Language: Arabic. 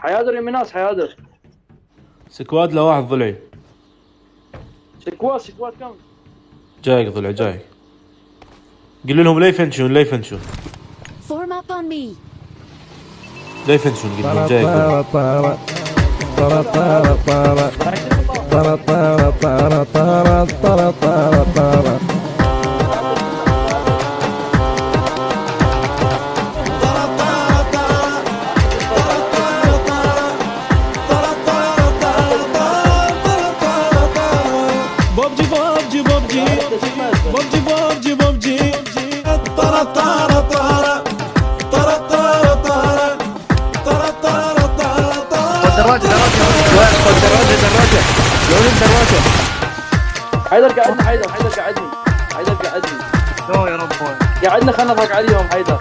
حيادر يا مناس حيادر. سكواد لواحد ضلعي. سكواد كم؟ جايك ضلع جايك. قل لهم لا يفنشون لا يفنشون. Form up on me. لا يفنشون قل لهم جايك ضلع. دراجة دراجة يا ولد دراجة. حيدر قعدنا حيدر قعدني. لا يا رب. قعدنا خلنا نضحك عليهم حيدر.